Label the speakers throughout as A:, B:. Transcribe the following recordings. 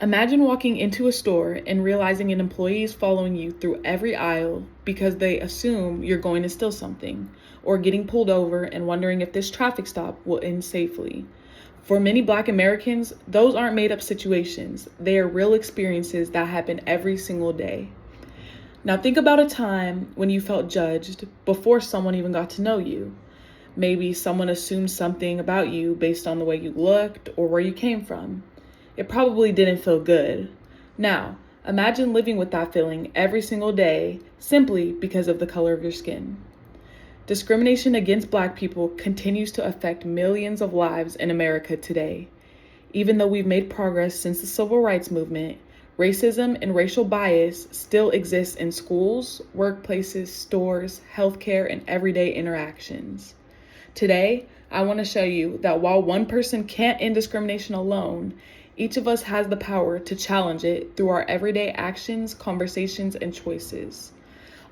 A: Imagine walking into a store and realizing an employee is following you through every aisle because they assume you're going to steal something, or getting pulled over and wondering if this traffic stop will end safely. For many Black Americans, those aren't made up situations. They are real experiences that happen every single day. Now think about a time when you felt judged before someone even got to know you. Maybe someone assumed something about you based on the way you looked or where you came from. It probably didn't feel good. Now, imagine living with that feeling every single day simply because of the color of your skin. Discrimination against Black people continues to affect millions of lives in America today. Even though we've made progress since the Civil Rights Movement, racism and racial bias still exists in schools, workplaces, stores, healthcare, and everyday interactions. Today, I want to show you that while one person can't end discrimination alone, each of us has the power to challenge it through our everyday actions, conversations, and choices.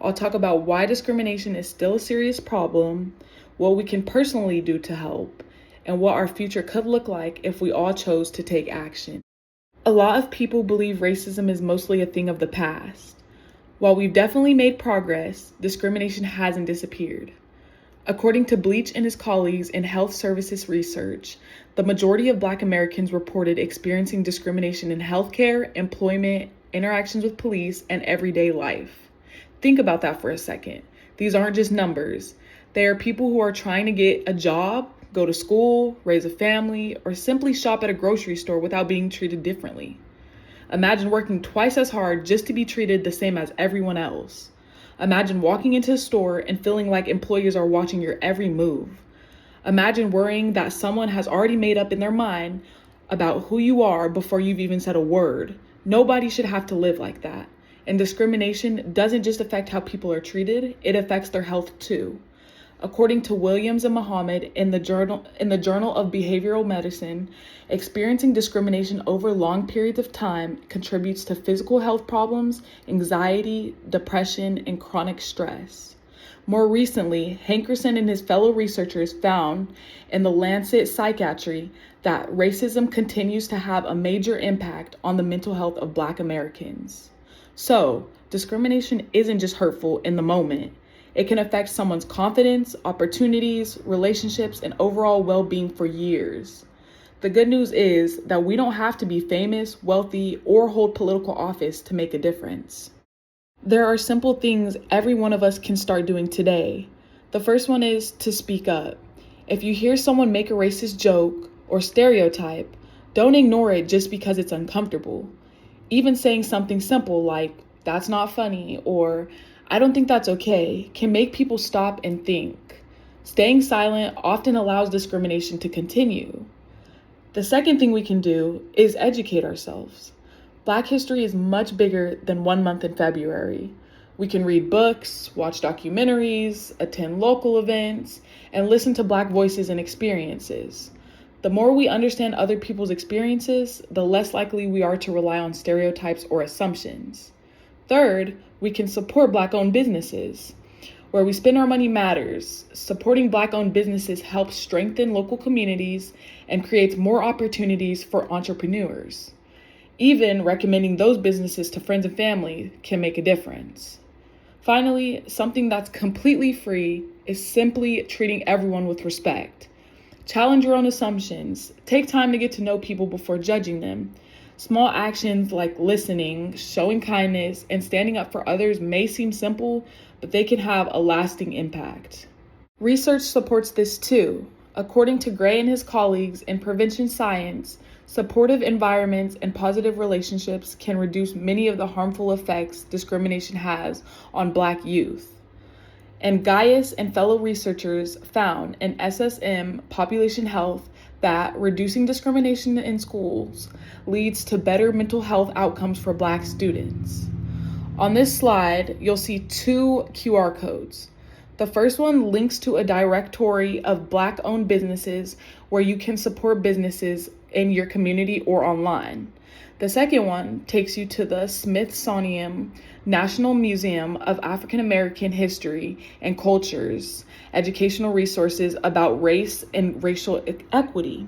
A: I'll talk about why discrimination is still a serious problem, what we can personally do to help, and what our future could look like if we all chose to take action. A lot of people believe racism is mostly a thing of the past. While we've definitely made progress, discrimination hasn't disappeared. According to Bleach and his colleagues in health services research, the majority of Black Americans reported experiencing discrimination in healthcare, employment, interactions with police, and everyday life. Think about that for a second. These aren't just numbers. They are people who are trying to get a job, go to school, raise a family, or simply shop at a grocery store without being treated differently. Imagine working twice as hard just to be treated the same as everyone else. Imagine walking into a store and feeling like employees are watching your every move. Imagine worrying that someone has already made up in their mind about who you are before you've even said a word. Nobody should have to live like that. And discrimination doesn't just affect how people are treated, it affects their health too. According to Williams and Muhammad in the Journal of Behavioral Medicine, experiencing discrimination over long periods of time contributes to physical health problems, anxiety, depression, and chronic stress. More recently, Hankerson and his fellow researchers found in the Lancet Psychiatry that racism continues to have a major impact on the mental health of Black Americans. So, discrimination isn't just hurtful in the moment. It can affect someone's confidence, opportunities, relationships, and overall well-being for years. The good news is that we don't have to be famous, wealthy, or hold political office to make a difference. There are simple things every one of us can start doing today. The first one is to speak up. If you hear someone make a racist joke or stereotype, don't ignore it just because it's uncomfortable. Even saying something simple like, "That's not funny," or "I don't think that's okay," can make people stop and think. Staying silent often allows discrimination to continue. The second thing we can do is educate ourselves. Black history is much bigger than 1 month in February. We can read books, watch documentaries, attend local events, and listen to Black voices and experiences. The more we understand other people's experiences, the less likely we are to rely on stereotypes or assumptions. Third, we can support Black-owned businesses. Where we spend our money matters. Supporting Black-owned businesses helps strengthen local communities and creates more opportunities for entrepreneurs. Even recommending those businesses to friends and family can make a difference. Finally, something that's completely free is simply treating everyone with respect. Challenge your own assumptions. Take time to get to know people before judging them. Small actions like listening, showing kindness, and standing up for others may seem simple, but they can have a lasting impact. Research supports this too. According to Gray and his colleagues in prevention science, supportive environments and positive relationships can reduce many of the harmful effects discrimination has on Black youth. And Gaius and fellow researchers found in SSM Population Health that reducing discrimination in schools leads to better mental health outcomes for Black students. On this slide, you'll see 2 QR codes. The first one links to a directory of Black-owned businesses where you can support businesses in your community or online. The second one takes you to the Smithsonian National Museum of African American History and Cultures, educational resources about race and racial equity.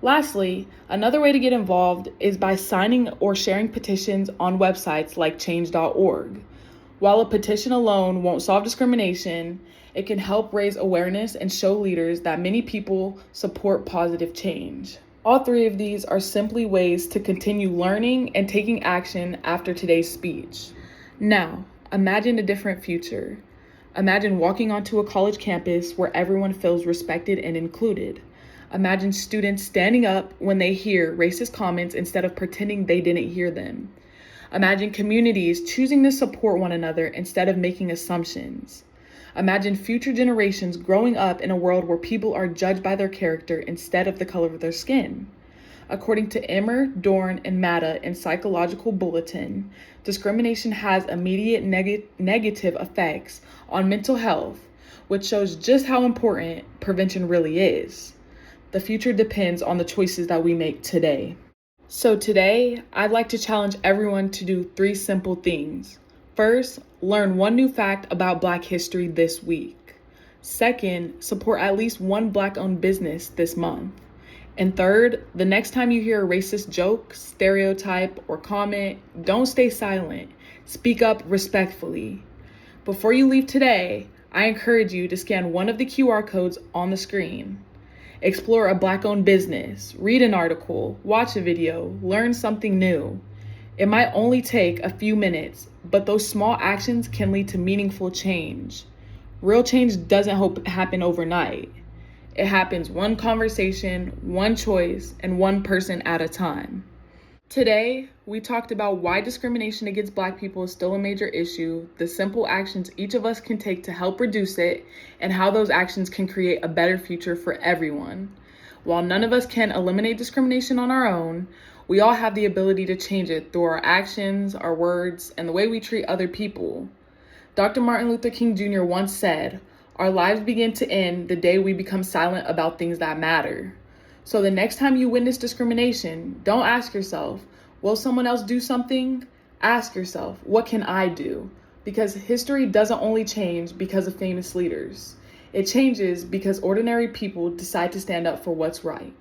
A: Lastly, another way to get involved is by signing or sharing petitions on websites like change.org. While a petition alone won't solve discrimination, it can help raise awareness and show leaders that many people support positive change. All three of these are simply ways to continue learning and taking action after today's speech. Now, imagine a different future. Imagine walking onto a college campus where everyone feels respected and included. Imagine students standing up when they hear racist comments instead of pretending they didn't hear them. Imagine communities choosing to support one another instead of making assumptions. Imagine future generations growing up in a world where people are judged by their character instead of the color of their skin. According to Emmer, Dorn, and Matta in Psychological Bulletin, discrimination has immediate negative effects on mental health, which shows just how important prevention really is. The future depends on the choices that we make today. So today, I'd like to challenge everyone to do 3 simple things. First, learn one new fact about Black history this week. Second, support at least one Black-owned business this month. And third, the next time you hear a racist joke, stereotype, or comment, don't stay silent. Speak up respectfully. Before you leave today, I encourage you to scan one of the QR codes on the screen. Explore a Black-owned business, read an article, watch a video, learn something new. It might only take a few minutes, but those small actions can lead to meaningful change. Real change doesn't happen overnight. It happens one conversation, one choice, and one person at a time. Today, we talked about why discrimination against Black people is still a major issue, the simple actions each of us can take to help reduce it, and how those actions can create a better future for everyone. While none of us can eliminate discrimination on our own, we all have the ability to change it through our actions, our words, and the way we treat other people. Dr. Martin Luther King Jr. once said, "Our lives begin to end the day we become silent about things that matter." So the next time you witness discrimination, don't ask yourself, will someone else do something? Ask yourself, what can I do? Because history doesn't only change because of famous leaders. It changes because ordinary people decide to stand up for what's right.